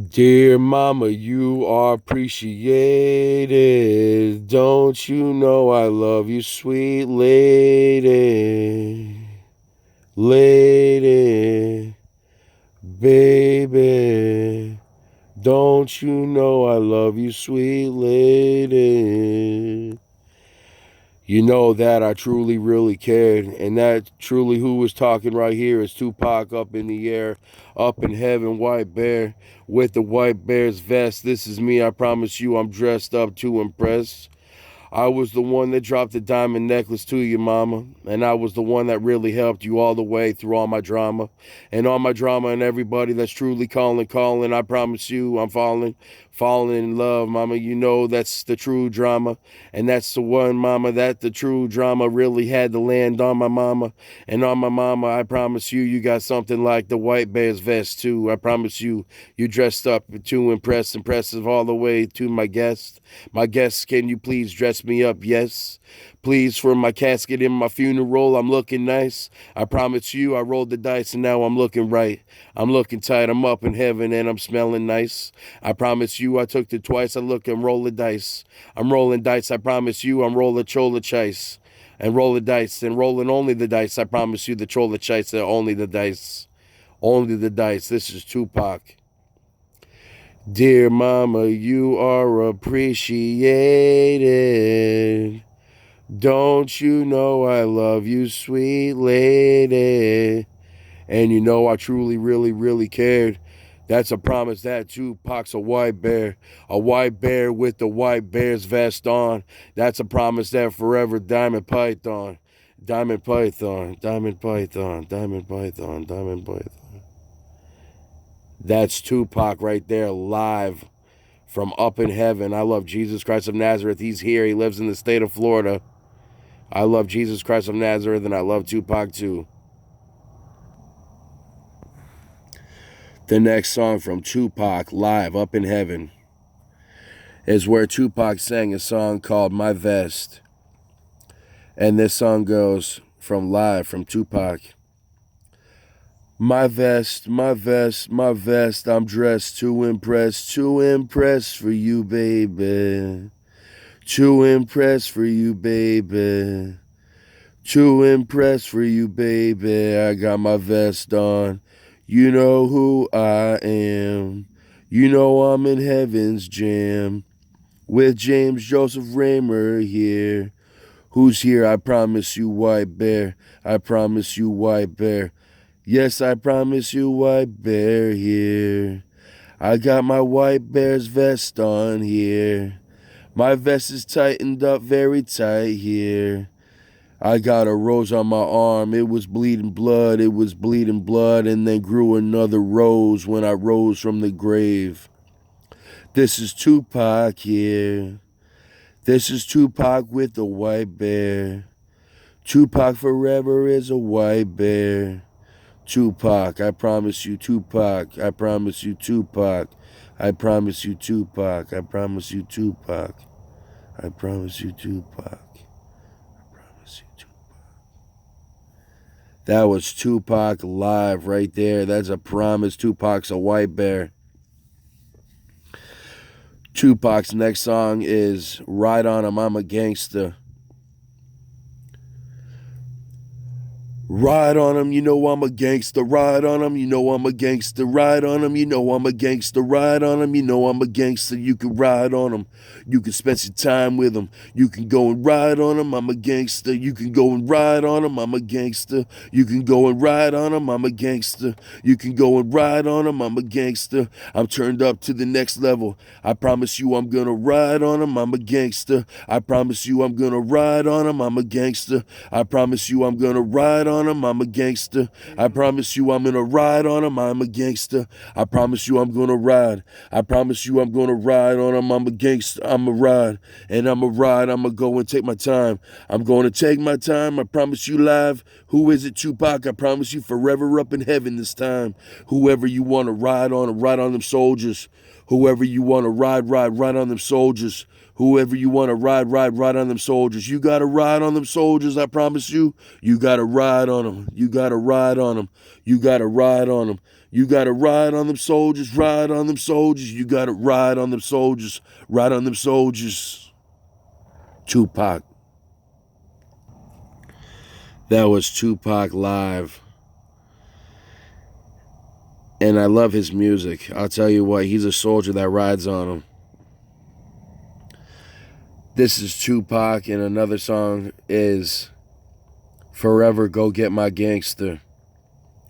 Dear mama, you are appreciated. Don't you know I love you, sweet lady? Lady, baby. Don't you know I love you, sweet lady? You know that I truly, really cared. And that truly who was talking right here is Tupac up in the air, up in heaven, white bear, with the white bear's vest. This is me, I promise you, I'm dressed up to impress. I was the one that dropped the diamond necklace to you, mama. And I was the one that really helped you all the way through all my drama. And all my drama and everybody that's truly calling. I promise you, I'm falling in love, mama. You know that's the true drama. And that's the one, mama, that the true drama really had to land on my mama. And on my mama, I promise you, you got something like the white bear's vest, too. I promise you, you dressed up to impressive all the way to my guest. My guests, can you please dress me up? Yes. Please, for my casket in my funeral, I'm looking nice. I promise you, I rolled the dice and now I'm looking right. I'm looking tight, I'm up in heaven and I'm smelling nice. I promise you, I took it twice. I look and roll the dice. I'm rolling dice, I promise you, I'm rolling chola chase. And roll the dice, and rolling only the dice. I promise you, the chola chase, are only the dice. Only the dice. This is Tupac. Dear mama, you are appreciated. Don't you know I love you, sweet lady? And you know I truly, really, really cared. That's a promise that Tupac's a white bear with the white bear's vest on. That's a promise that forever Diamond Python, Diamond Python, Diamond Python, Diamond Python, Diamond Python. That's Tupac right there, live from up in heaven. I love Jesus Christ of Nazareth. He's here. He lives in the state of Florida. I love Jesus Christ of Nazareth, and I love Tupac too. The next song from Tupac, live up in heaven, is where Tupac sang a song called My Vest. And this song goes from live from Tupac. My vest, my vest, my vest, I'm dressed to impress for you, baby. To impress for you, baby. To impress for you, baby. I got my vest on. You know who I am. You know I'm in heaven's jam. With James Joseph Raymer here. Who's here? I promise you, white bear. I promise you, white bear. Yes, I promise you, white bear here. I got my white bear's vest on here. My vest is tightened up very tight here. I got a rose on my arm. It was bleeding blood. It was bleeding blood. And then grew another rose when I rose from the grave. This is Tupac here. This is Tupac with the white bear. Tupac forever is a white bear. Tupac, I promise you, Tupac. I promise you, Tupac. I promise you, Tupac. I promise you, Tupac. I promise you, Tupac. I promise you, Tupac. That was Tupac live right there. That's a promise. Tupac's a white bear. Tupac's next song is Ride On 'Em, I'm a Gangsta. Ride on 'em, you know I'm a gangster. Ride on 'em, you know I'm a gangster. Ride on 'em, you know I'm a gangster. Ride on 'em, you know I'm a gangster. You can ride on 'em. You can spend some time with 'em. You can go and ride on 'em, I'm a gangster. You can go and ride on 'em, I'm a gangster. You can go and ride on 'em, I'm a gangster. You can go and ride on 'em, I'm a gangster. I'm turned up to the next level. I promise you I'm gonna ride on 'em, I'm a gangster. I promise you I'm gonna ride on 'em, I'm a gangster. I promise you I'm gonna ride on 'em, I'm a gangster. I promise you I'm gonna ride on 'em, I'm a gangster. I promise you I'm gonna ride. I promise you I'm gonna ride on 'em, I'm a gangster. I'ma ride, and I'ma ride. I'ma go and take my time. I'm gonna take my time. I promise you live. Who is it, Tupac? I promise you forever up in heaven this time. Whoever you wanna ride on them soldiers. Whoever you wanna ride on them soldiers. Whoever you want to ride on them soldiers. You got to ride on them soldiers, I promise you. You got to ride on them. You got to ride on them. You got to ride on them. You got to ride on them soldiers, ride on them soldiers. You got to ride on them soldiers, ride on them soldiers. Tupac. That was Tupac live. And I love his music. I'll tell you what, he's a soldier that rides on him. This is Tupac, and another song is Forever Go Get My Gangster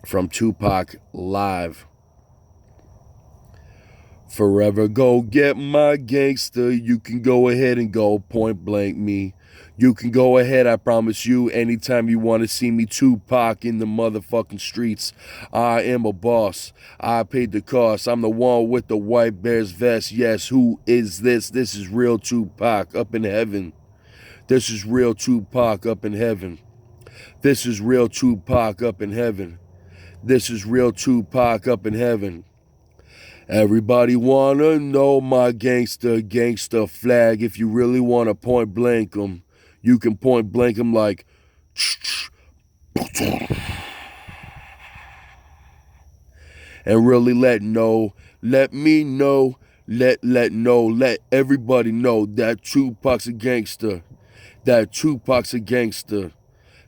from Tupac live. Forever go get my gangster. You can go ahead and go point blank me. You can go ahead, I promise you, anytime you want to see me. Tupac in the motherfucking streets. I am a boss. I paid the cost. I'm the one with the white bear's vest. Yes, who is this? This is real Tupac up in heaven. This is real Tupac up in heaven. This is real Tupac up in heaven. This is real Tupac up in heaven. Everybody wanna know my gangster flag. If you really wanna point blank 'em, you can point blank 'em like and really let me know, let everybody know that Tupac's a gangster. That Tupac's a gangster.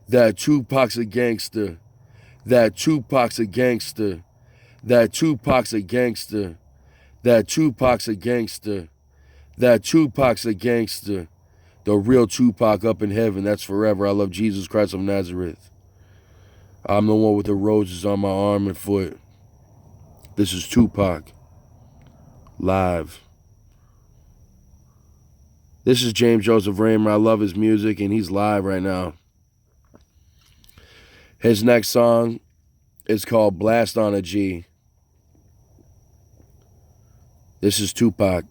That Tupac's a gangster. That Tupac's a gangster. That Tupac's a gangster. That Tupac's a gangster. That Tupac's a gangster. The real Tupac up in heaven. That's forever. I love Jesus Christ of Nazareth. I'm the one with the roses on my arm and foot. This is Tupac. Live. This is James Joseph Raymer. I love his music, and he's live right now. His next song is called Blast on a G. This is Tupac.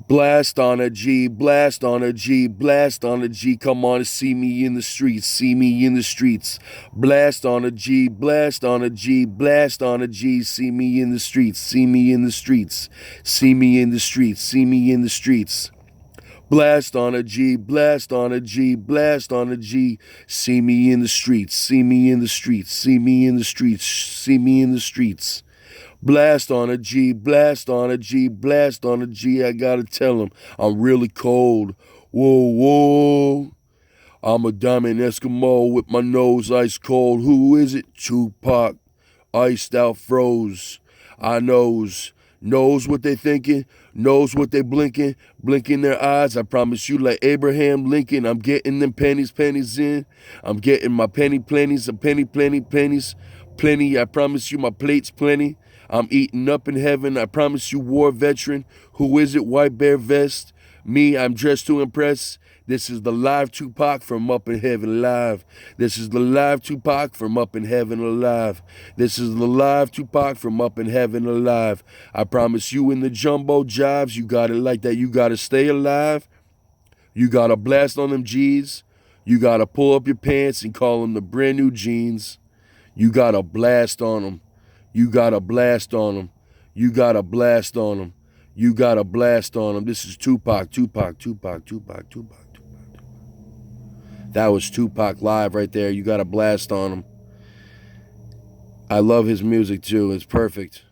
Blast on a G, blast on a G, blast on a G. Come on and see me in the streets, see me in the streets. Blast on a G, blast on a G, blast on a G. See me in the streets, see me in the streets, see me in the streets, see me in the streets. Blast on a G, blast on a G, blast on a G. See me in the streets, see me in the streets, see me in the streets, see me in the streets. Blast on a G, blast on a G, blast on a G. I gotta tell him I'm really cold. Whoa, whoa. I'm a diamond Eskimo with my nose ice cold. Who is it? Tupac. Iced out froze. I knows what they thinking, knows what they blinking their eyes. I promise you, like Abraham Lincoln, I'm getting them pennies in. I'm getting my pennies, a pennies. Plenty, I promise you, my plate's plenty. I'm eating up in heaven, I promise you, war veteran. Who is it? White bear vest. Me, I'm dressed to impress. This is the live Tupac from up in heaven alive. This is the live Tupac from up in heaven alive. This is the live Tupac from up in heaven alive. I promise you, in the jumbo jobs, you got it like that. You got to stay alive. You got to blast on them G's. You got to pull up your pants and call them the brand new jeans. You got to blast on them. You got to blast on them. You got to blast on them. You got to blast on them. This is Tupac, Tupac, Tupac, Tupac, Tupac. That was Tupac live right there. You got to blast on him. I love his music too. It's perfect.